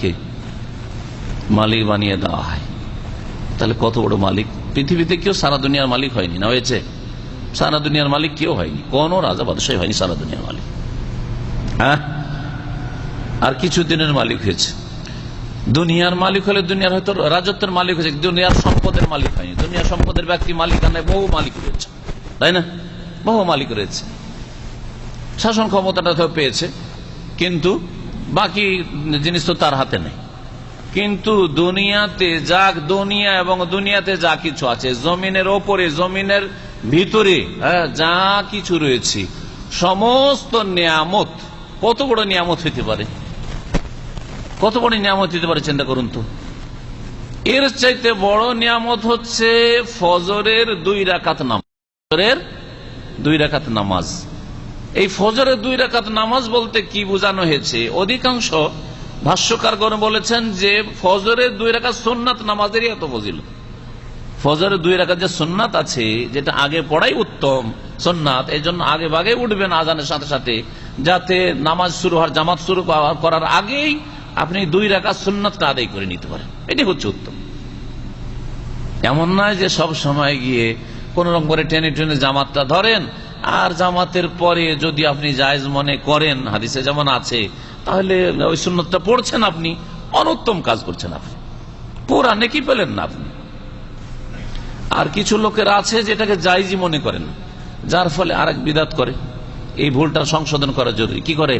কে মালিক বানিয়ে দেওয়া হয়। তাহলে কত বড় মালিক! পৃথিবীতে কেউ সারা দুনিয়ার মালিক হয়নি, না হয়েছে? সারা দুনিয়ার মালিক কেউ হয়নি, কোন রাজা বাদশাহ হয়নি সারা দুনিয়ার মালিক। হ্যাঁ, আর কিছু দিনের মালিক হয়েছে। দুনিয়ার মালিক হলে দুনিয়ার হয়তো রাজত্বের মালিক হয়েছে, দুনিয়ার সম্পদের মালিক হয়নি। দুনিয়ার সম্পদের ব্যক্তি মালিকানায় বহু মালিক রয়েছে, তাই না? বহু মালিক রয়েছে, শাসন ক্ষমতাটা তো পেয়েছে, কিন্তু বাকি জিনিস তো তার হাতে নেই। কিন্তু দুনিয়াতে দুনিয়া এবং দুনিয়াতে যা কিছু আছে, জমিনের ওপরে জমিনের ভিতরে যা কিছু রয়েছে, সমস্ত নিয়ামত, কত বড় নিয়ামত হইতে পারে, কত বড় নিয়ামত হইতে পারে চিন্তা করুন তো। এর চাইতে বড় নিয়ামত হচ্ছে ফজরের 2 রাকাত নামাজ। ফজরের 2 রাকাত নামাজ। এই ফজরের 2 রাকাত নামাজ বলতে কি বোঝানো হয়েছে? অধিকাংশ ভাষ্যকারগণ বলেছেন যে ফজরের 2 রাকাত সুন্নাত নামাজেরই এত ফজিলত। ফজরের 2 রাকাত যে সুন্নাত আছে, যেটা আগে পড়াই উত্তম সুন্নাত, এই জন্য আগে ভাগে উঠবেন আজানের সাথে সাথে, যাতে নামাজ শুরু হওয়ার, জামাত শুরু করার আগেই আপনি 2 রাকাত সুন্নাতটা আদায় করে নিতে পারেন। এটি হচ্ছে উত্তম। এমন নয় যে সব সময় গিয়ে কোন রকম করে টেনে টেনে জামাতটা ধরেন, আর জামাতের পরে যদি আপনি জায়েজ মনে করেন, হাদিসে যেমন আছে, তাহলে ওই সুন্নতটা পড়ছেন, আপনি অনুত্তম কাজ করছেন, আপনি পুরা নেকি পেলেন না আপনি। আর কিছু লোকের আছে যেটাকে জায়েজই মনে করেন, যার ফলে আরেক বিদআত করে। এই ভুলটা সংশোধন করা জরুরি। কি করে?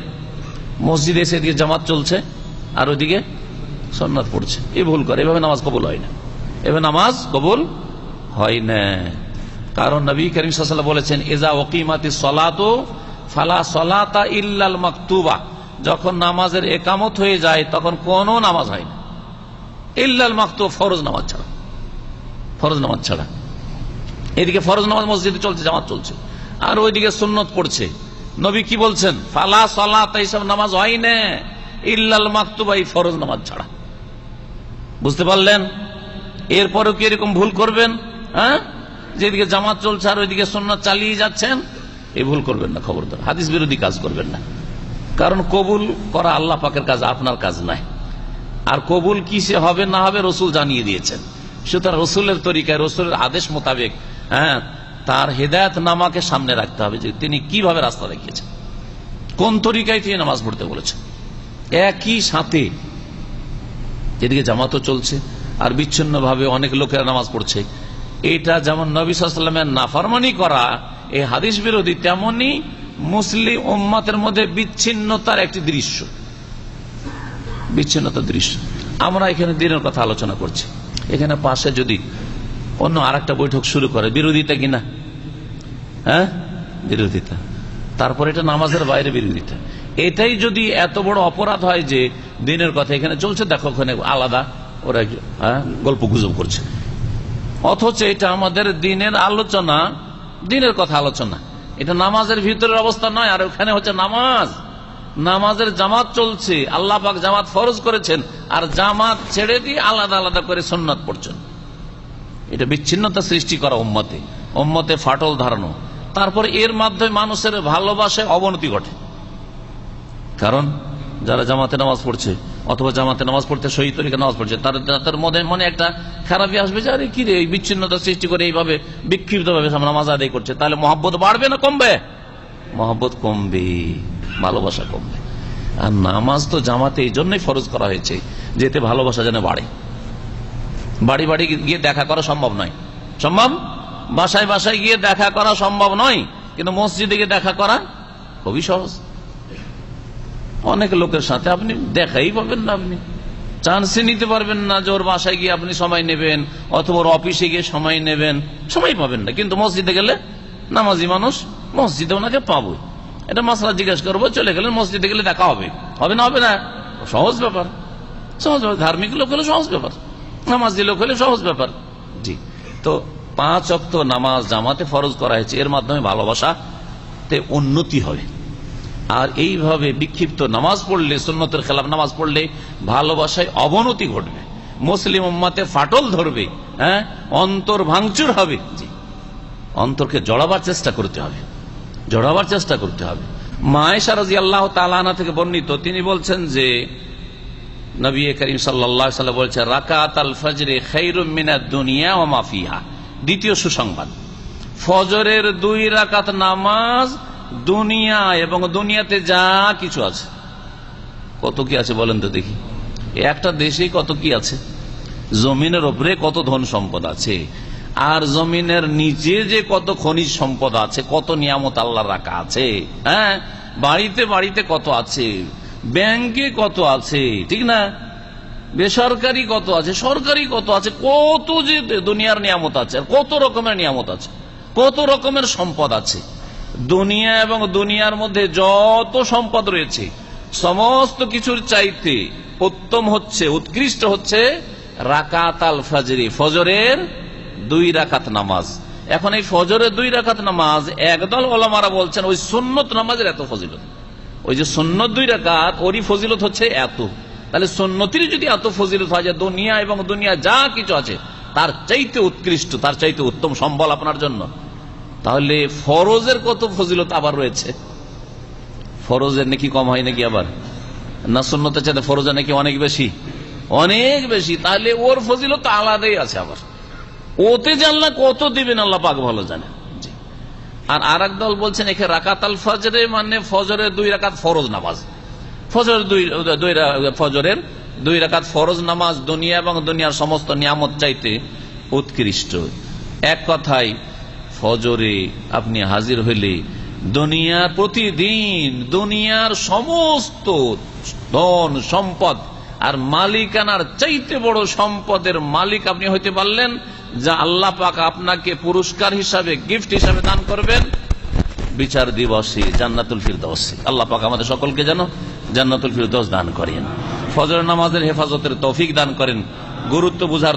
মসজিদে এসে এদিকে জামাত চলছে আর ওইদিকে সুন্নাত পড়ছে, এই ভুল করে। এভাবে নামাজ কবুল হয় না, এভাবে নামাজ কবুল হয় না। কারণ নবী করিম সাল্লাল্লাহু আলাইহি ওয়াসাল্লাম বলেছেন, ইজা উকিমাতিস সালাতু ফালা সালাতা ইল্লাল মাকতুবা। যখন নামাজের একামত হয়ে যায় তখন কোনো নামাজ হয় না, ইল্লাল মাকতুবা, ফরজ নামাজ ছাড়া। ফরজ নামাজ ছাড়া। এদিকে ফরজ নামাজ মসজিদে চলছে, জামাত চলছে, আর ওইদিকে সুন্নত পড়ছে। নবী কি বলছেন? ফালা সালাতা, এইসব নামাজ হয় না ইল্লাল মাকতুবা, এই ফরজ নামাজ ছাড়া। বুঝতে পারলেন? এরপরেও কি এরকম ভুল করবেন? হ্যাঁ, যেদিকে জামাত চলছে আর ওইদিকে সুন্নাত চালিয়ে যাচ্ছেন, এই ভুল করবেন না, খবরদার। হাদিস বিরোধী কাজ করবেন না। কারণ কবুল করা আল্লাহ পাকের কাজ, আপনার কাজ নাই। আর কবুল কিসে হবে না হবে রসুল জানিয়ে দিয়েছেন। সুতরাং রসুলের তরিকায়, রসুলের আদেশ মোতাবেক তার হেদায়েত নামাকে সামনে রাখতে হবে, যে তিনি কিভাবে রাস্তা দেখিয়েছেন, কোন তরিকায় তিনি নামাজ পড়তে বলেছেন। একই সাথে যেদিকে জামাতও চলছে আর বিচ্ছিন্ন ভাবে অনেক লোকেরা নামাজ পড়ছে, এটা যেমন নবী সাল্লাল্লাহু আলাইহি ওয়াসাল্লামের নাফরমানি করা, এই হাদিস বিরোধী, তেমনি মুসলিম উম্মতের মধ্যে বিচ্ছিন্নতার একটি দৃশ্য, বিচ্ছিন্নতার দৃশ্য। আমরা এখানে দিনের কথা আলোচনা করছি, এখানে পাশে যদি অন্য আরেকটা বৈঠক শুরু করে, বিরোধিতা কিনা? হ্যাঁ, বিরোধিতা। তারপর এটা নামাজের বাইরে বিরোধিতা। এটাই যদি এত বড় অপরাধ হয় যে দিনের কথা এখানে চলছে, দেখো ওখানে আলাদা ওরা গল্প গুজব করছে, অথচ এটা আমাদের দিনের আলোচনা, দিনের কথা আলোচনা। এটা নামাজের ভিতরের অবস্থা নয়। আর ওখানে হচ্ছে নামাজ, নামাজের জামাত চলছে, আল্লাহ পাক জামাত ফরজ করেছেন, আর জামাত ছেড়ে দিয়ে আলাদা আলাদা করে সুন্নাত পড়ছেন। এটা বিচ্ছিন্নতা সৃষ্টি করা, উম্মতে ফাটল ধারানো। তারপর এর মাধ্যমে মানুষের ভালোবাসায় অবনতি ঘটে। কারণ যারা জামাতে নামাজ পড়ছে অথবা জামাতে নামাজ পড়তে সহি তরিকা নামাজ পড়ছে, তাদের মনে একটা খারাপই আসবে যে আরে কি রে, এই বিচ্ছিন্নতা সৃষ্টি করে এইভাবে বিক্ষিপ্ত ভাবে নামাজ আদায় করছে, তাহলে মহব্বত বাড়বে না কমবে? মহব্বত কমবে, ভালোবাসা কমবে। আর নামাজ তো জামাতে এই জন্যই ফরজ করা হয়েছে, যেতে ভালোবাসা যেন বাড়ে। বাড়ি বাড়ি গিয়ে দেখা করা সম্ভব নয়, সম্ভব? বাসায় বাসায় গিয়ে দেখা করা সম্ভব নয়, কিন্তু মসজিদে গিয়ে দেখা করা খুবই সহজ। অনেক লোকের সাথে আপনি দেখাই পাবেন না, আপনি চান্সই নিতে পারবেন না যে ওর বাসায় গিয়ে আপনি সময় নেবেন, অথবা ওর অফিসে গিয়ে সময় নেবেন, সময় পাবেন না। কিন্তু মসজিদে গেলে নামাজি মানুষ, মসজিদে ওনাকে পাবো, এটা মাসলা জিজ্ঞেস করবো, চলে গেলেন, মসজিদে গেলে দেখা হবে, হবে না? হবে না? সহজ ব্যাপার, সহজ ব্যাপার। ধার্মিক লোক হলে সহজ ব্যাপার, নামাজি লোক হলে সহজ ব্যাপার। জি, তো 5 ওয়াক্ত নামাজ জামাতে ফরজ করা হয়েছে, এর মাধ্যমে ভালোবাসাতে উন্নতি হবে। আর এইভাবে বিক্ষিপ্ত নামাজ পড়লে, সুন্নতের খেলাফ নামাজ পড়লে ভালোবাসায় অবনতি ঘটবে, মুসলিম উম্মতে ফাটল ধরবে, অন্তর ভাঙচুর হবে। অন্তরকে জড়াবার চেষ্টা করতে হবে, জড়াবার চেষ্টা করতে হবে। মা আয়েশা রাদিয়াল্লাহু তাআলা আনহা থেকে বর্ণিত, তিনি বলছেন যে নবী করিম সাল্লাল্লাহু আলাইহি ওয়াসাল্লাম বলেছেন, রাকাতাল ফজরে খায়রুম মিনাদ দুনিয়া ওয়া মা ফিহা। দ্বিতীয় সুসংবাদ, ফজরের 2 রাকাত নামাজ দুনিয়া এবং দুনিয়াতে যা কিছু আছে। কত কি আছে বলেন তো দেখি? একটা দেশেই কত কি আছে, জমিনের উপরে কত ধন সম্পদ আছে, আর জমিনের নিচে যে কত খনিজ সম্পদ আছে, কত নিয়ামত আল্লাহ রাখা আছে। হ্যাঁ, বাড়িতে বাড়িতে কত আছে, ব্যাংকে কত আছে, ঠিক না, বেসরকারি কত আছে, সরকারি কত আছে, কত যে দুনিয়ার নিয়ামত আছে, কত রকমের নিয়ামত আছে, কত রকমের সম্পদ আছে। দুনিয়া এবং দুনিয়ার মধ্যে যত সম্পদ রয়েছে সমস্ত কিছুর চাইতে উত্তম হচ্ছে, উৎকৃষ্ট হচ্ছে রাকাত আল ফজরি, ফজরের 2 রাকাত নামাজ। এখন এই ফজরের 2 রাকাত নামাজ একদল ওলামারা বলছেন ওই সুন্নত নামাজের এত ফজিলত, ওই যে সুন্নত 2 রাকাত ওরই ফজিলত হচ্ছে এত। তাহলে সুন্নতির যদি এত ফজিলত হয় যে দুনিয়া এবং দুনিয়া যা কিছু আছে তার চাইতে উৎকৃষ্ট, তার চাইতে উত্তম সম্বল আপনার জন্য, তাহলে ফরজের কত ফজিলত আবার রয়েছে। ফরজের নাকি কম হয় নাকি আবার? না, সুন্নতের চাইতে ফরজের নাকি অনেক বেশি, অনেক বেশি। তাহলে ওর ফজিলত আলাদাই আছে আবার, ওতে যে আল্লাহ কত দিবেন আল্লাহ পাক ভালো জানেন। আর এক দল বলছেন এখানে রাকাত আল ফজরে মানে ফজরের 2 রাকাত ফরজ নামাজ, ফজরের 2 রাকাত ফরজ নামাজ দুনিয়া এবং দুনিয়ার সমস্ত নিয়ামত চাইতে উৎকৃষ্ট। এক কথায় ফজরে আপনি হাজির হইলে দুনিয়ার প্রতিদিন দুনিয়ার সমস্ত ধন সম্পদ আর মালিকানার চাইতে বড় সম্পদের মালিক আপনি হইতে পারলেন, যা আল্লাহ পাক আপনাকে পুরস্কার হিসাবে, গিফট হিসাবে দান করবেন বিচার দিবসে, জান্নাতুল ফিরদৌসে। আল্লাহ পাক আমাদের সকলকে যেন জান্নাতুল ফিরদৌস দান করেন, ফজর নামাজের হেফাজতের তৌফিক দান করেন, গুরুত্ব বুঝার